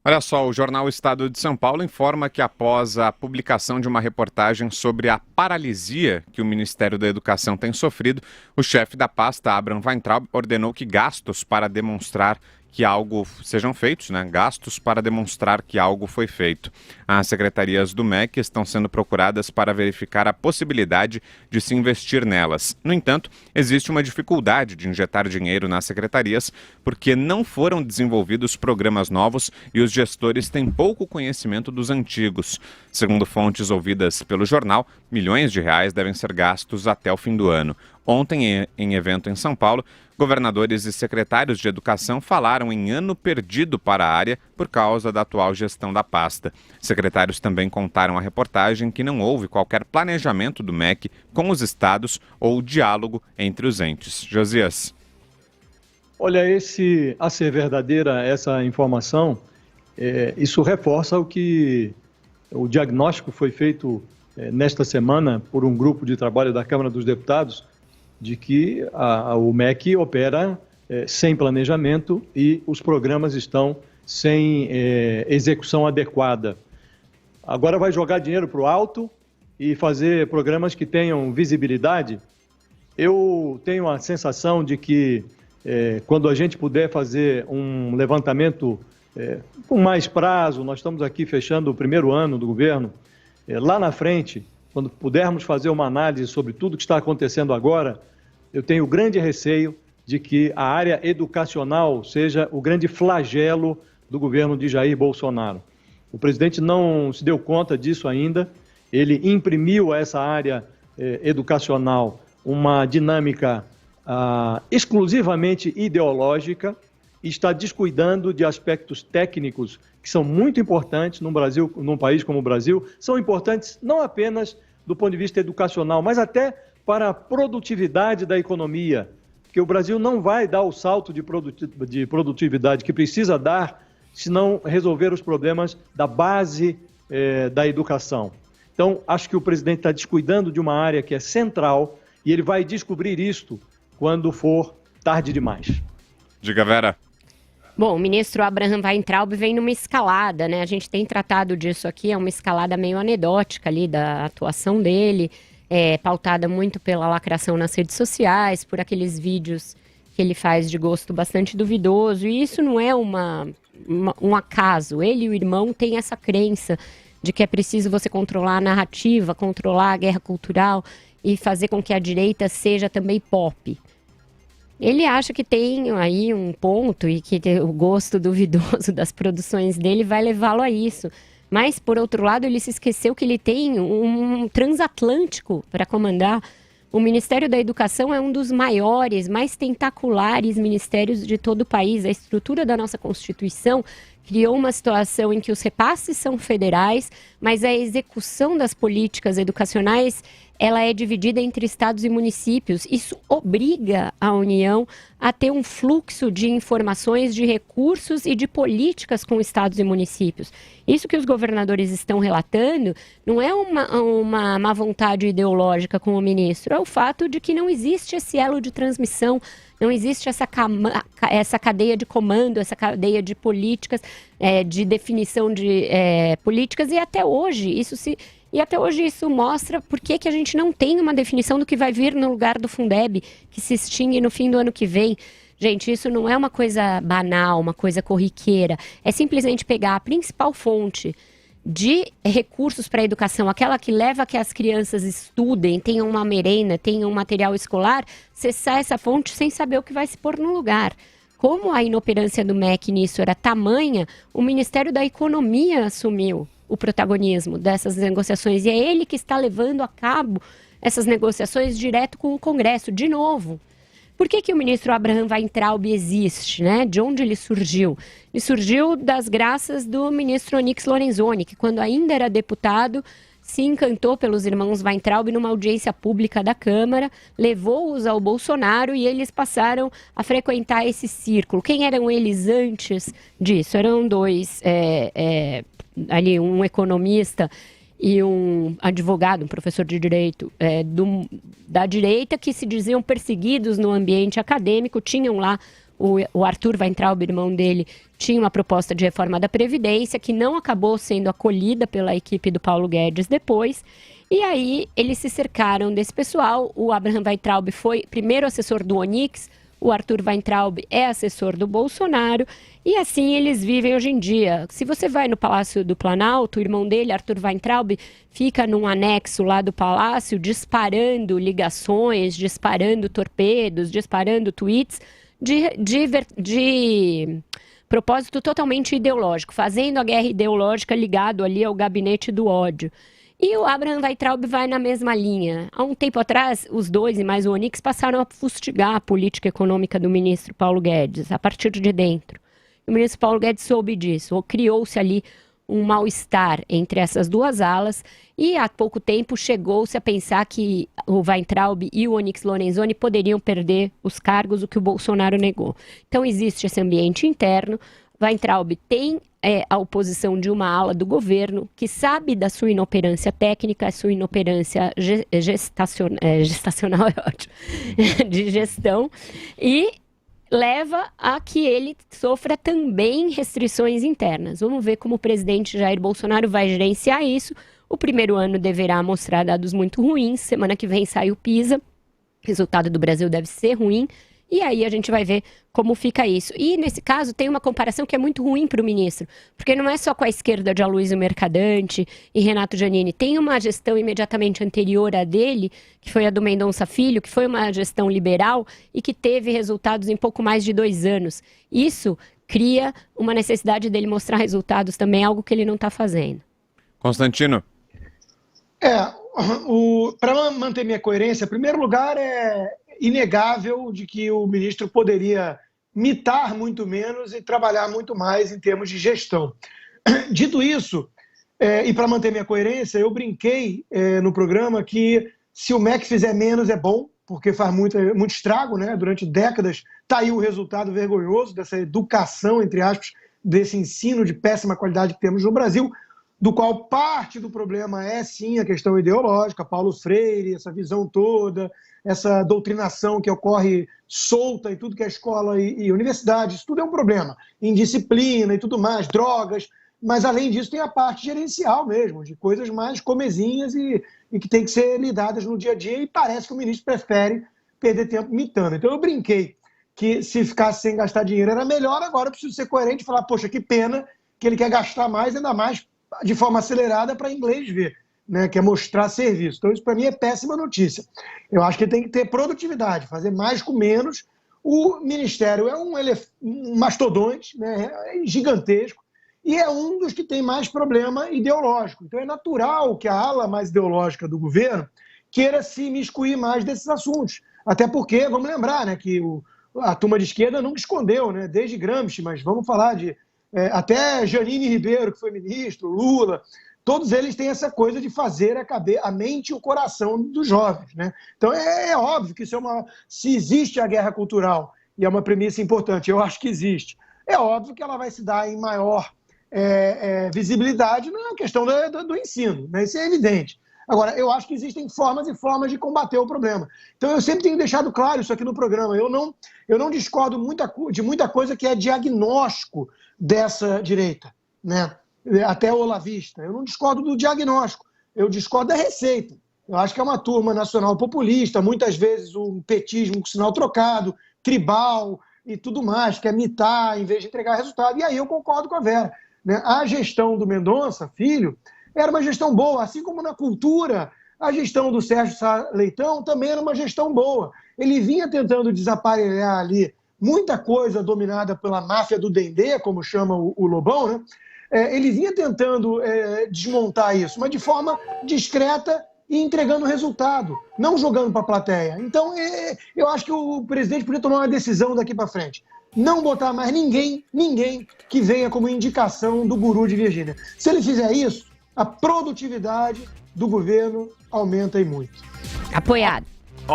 Olha só, o jornal Estado de São Paulo informa que após a publicação de uma reportagem sobre a paralisia que o Ministério da Educação tem sofrido, o chefe da pasta, Abraham Weintraub, ordenou que gastos para demonstrar que algo sejam feitos, gastos para demonstrar que algo foi feito. As secretarias do MEC estão sendo procuradas para verificar a possibilidade de se investir nelas. No entanto, existe uma dificuldade de injetar dinheiro nas secretarias porque não foram desenvolvidos programas novos e os gestores têm pouco conhecimento dos antigos. Segundo fontes ouvidas pelo jornal, milhões de reais devem ser gastos até o fim do ano. Ontem, em evento em São Paulo, governadores e secretários de educação falaram em ano perdido para a área por causa da atual gestão da pasta. Secretários também contaram à reportagem que não houve qualquer planejamento do MEC com os estados ou diálogo entre os entes. Josias. Olha, a ser verdadeira essa informação, isso reforça o diagnóstico foi feito nesta semana por um grupo de trabalho da Câmara dos Deputados, de que o MEC opera sem planejamento e os programas estão sem execução adequada. Agora vai jogar dinheiro para o alto e fazer programas que tenham visibilidade. Eu tenho a sensação de que quando a gente puder fazer um levantamento com mais prazo, nós estamos aqui fechando o primeiro ano do governo, lá na frente, quando pudermos fazer uma análise sobre tudo que está acontecendo agora, eu tenho grande receio de que a área educacional seja o grande flagelo do governo de Jair Bolsonaro. O presidente não se deu conta disso ainda, ele imprimiu a essa área educacional uma dinâmica exclusivamente ideológica e está descuidando de aspectos técnicos que são muito importantes num país como o Brasil, são importantes não apenas do ponto de vista educacional, mas até para a produtividade da economia, porque o Brasil não vai dar o salto de produtividade que precisa dar se não resolver os problemas da base da educação. Então, acho que o presidente está descuidando de uma área que é central e ele vai descobrir isto quando for tarde demais. Diga, Vera. Bom, o ministro Abraham Weintraub vem numa escalada, né? A gente tem tratado disso aqui, é uma escalada meio anedótica ali da atuação dele, pautada muito pela lacração nas redes sociais, por aqueles vídeos que ele faz de gosto bastante duvidoso, e isso não é um acaso. Ele e o irmão têm essa crença de que é preciso você controlar a narrativa, controlar a guerra cultural e fazer com que a direita seja também pop. Ele acha que tem aí um ponto e que o gosto duvidoso das produções dele vai levá-lo a isso. Mas, por outro lado, ele se esqueceu que ele tem um transatlântico para comandar. O Ministério da Educação é um dos maiores, mais tentaculares ministérios de todo o país. A estrutura da nossa Constituição criou uma situação em que os repasses são federais, mas a execução das políticas educacionais ela é dividida entre estados e municípios. Isso obriga a União a ter um fluxo de informações, de recursos e de políticas com estados e municípios. Isso que os governadores estão relatando não é uma má vontade ideológica com o ministro, é o fato de que não existe esse elo de transmissão, não existe essa cadeia de comando, essa cadeia de políticas, de definição de políticas, e até hoje isso mostra por que a gente não tem uma definição do que vai vir no lugar do Fundeb, que se extingue no fim do ano que vem. Gente, isso não é uma coisa banal, uma coisa corriqueira. É simplesmente pegar a principal fonte de recursos para a educação, aquela que leva a que as crianças estudem, tenham uma merenda, tenham um material escolar, cessar essa fonte sem saber o que vai se pôr no lugar. Como a inoperância do MEC nisso era tamanha, o Ministério da Economia assumiu o protagonismo dessas negociações. E é ele que está levando a cabo essas negociações direto com o Congresso, de novo. Por que o ministro Abraham Weintraub existe, né? De onde ele surgiu? Ele surgiu das graças do ministro Onyx Lorenzoni, que quando ainda era deputado, se encantou pelos irmãos Weintraub numa audiência pública da Câmara, levou-os ao Bolsonaro e eles passaram a frequentar esse círculo. Quem eram eles antes disso? Eram dois, ali um economista e um advogado, um professor de direito da direita, que se diziam perseguidos no ambiente acadêmico. Tinham lá o Arthur Weintraub, irmão dele, tinha uma proposta de reforma da Previdência que não acabou sendo acolhida pela equipe do Paulo Guedes depois. E aí eles se cercaram desse pessoal. O Abraham Weintraub foi primeiro assessor do Onyx, o Arthur Weintraub é assessor do Bolsonaro, e assim eles vivem hoje em dia. Se você vai no Palácio do Planalto, o irmão dele, Arthur Weintraub, fica num anexo lá do palácio, disparando ligações, disparando torpedos, disparando tweets de propósito totalmente ideológico, fazendo a guerra ideológica ligado ali ao gabinete do ódio. E o Abraham Weintraub vai na mesma linha. Há um tempo atrás, os dois e mais o Onyx passaram a fustigar a política econômica do ministro Paulo Guedes, a partir de dentro. O ministro Paulo Guedes soube disso, criou-se ali um mal-estar entre essas duas alas e há pouco tempo chegou-se a pensar que o Weintraub e o Onyx Lorenzoni poderiam perder os cargos, o que o Bolsonaro negou. Então existe esse ambiente interno. Weintraub tem a oposição de uma ala do governo que sabe da sua inoperância técnica, a sua inoperância gestacional é ótimo, de gestão, e leva a que ele sofra também restrições internas. Vamos ver como o presidente Jair Bolsonaro vai gerenciar isso. O primeiro ano deverá mostrar dados muito ruins, semana que vem sai o PISA, o resultado do Brasil deve ser ruim, e aí a gente vai ver como fica isso. E nesse caso tem uma comparação que é muito ruim para o ministro, porque não é só com a esquerda de Aloysio Mercadante e Renato Giannini. Tem uma gestão imediatamente anterior à dele, que foi a do Mendonça Filho, que foi uma gestão liberal e que teve resultados em pouco mais de 2 anos. Isso cria uma necessidade dele mostrar resultados também, algo que ele não está fazendo. Constantino. Para manter minha coerência, em primeiro lugar, é inegável de que o ministro poderia mitar muito menos e trabalhar muito mais em termos de gestão. Dito isso, e para manter minha coerência, eu brinquei no programa que se o MEC fizer menos é bom, porque faz muito estrago, né? Durante décadas está aí o resultado vergonhoso dessa educação, entre aspas, desse ensino de péssima qualidade que temos no Brasil, do qual parte do problema é sim a questão ideológica, Paulo Freire, essa visão toda, essa doutrinação que ocorre solta em tudo que é escola e universidade, isso tudo é um problema, indisciplina e tudo mais, drogas, mas além disso tem a parte gerencial mesmo, de coisas mais comezinhas e que tem que ser lidadas no dia a dia, e parece que o ministro prefere perder tempo mitando. Então eu brinquei que se ficasse sem gastar dinheiro era melhor, agora eu preciso ser coerente e falar, poxa, que pena que ele quer gastar mais, ainda mais de forma acelerada para inglês ver, né, que é mostrar serviço. Então isso para mim é péssima notícia. Eu acho que tem que ter produtividade, fazer mais com menos. O Ministério é um mastodonte, né, é gigantesco, e é um dos que tem mais problema ideológico. Então é natural que a ala mais ideológica do governo queira se imiscuir mais desses assuntos. Até porque, vamos lembrar, né, que a turma de esquerda nunca escondeu, né, desde Gramsci, mas vamos falar de até Janine Ribeiro, que foi ministro, Lula, todos eles têm essa coisa de fazer a mente e o coração dos jovens, né? Então é óbvio que se existe a guerra cultural, e é uma premissa importante, eu acho que existe, é óbvio que ela vai se dar em maior visibilidade na questão do ensino, né? Isso é evidente. Agora, eu acho que existem formas e formas de combater o problema. Então, eu sempre tenho deixado claro isso aqui no programa. Eu não discordo de muita coisa que é diagnóstico dessa direita, né? Até o olavista. Eu não discordo do diagnóstico, eu discordo da receita. Eu acho que é uma turma nacional populista, muitas vezes um petismo com sinal trocado, tribal e tudo mais, quer mitar em vez de entregar resultado. E aí eu concordo com a Vera, né? A gestão do Mendonça Filho era uma gestão boa, assim como na cultura, a gestão do Sérgio Sá Leitão também era uma gestão boa. Ele vinha tentando desaparelhar ali muita coisa dominada pela máfia do Dendê, como chama o Lobão, né? Ele vinha tentando desmontar isso, mas de forma discreta e entregando resultado, não jogando para a plateia. Então, eu acho que o presidente podia tomar uma decisão daqui para frente. Não botar mais ninguém que venha como indicação do guru de Virgínia. Se ele fizer isso, a produtividade do governo aumenta e muito. Apoiado.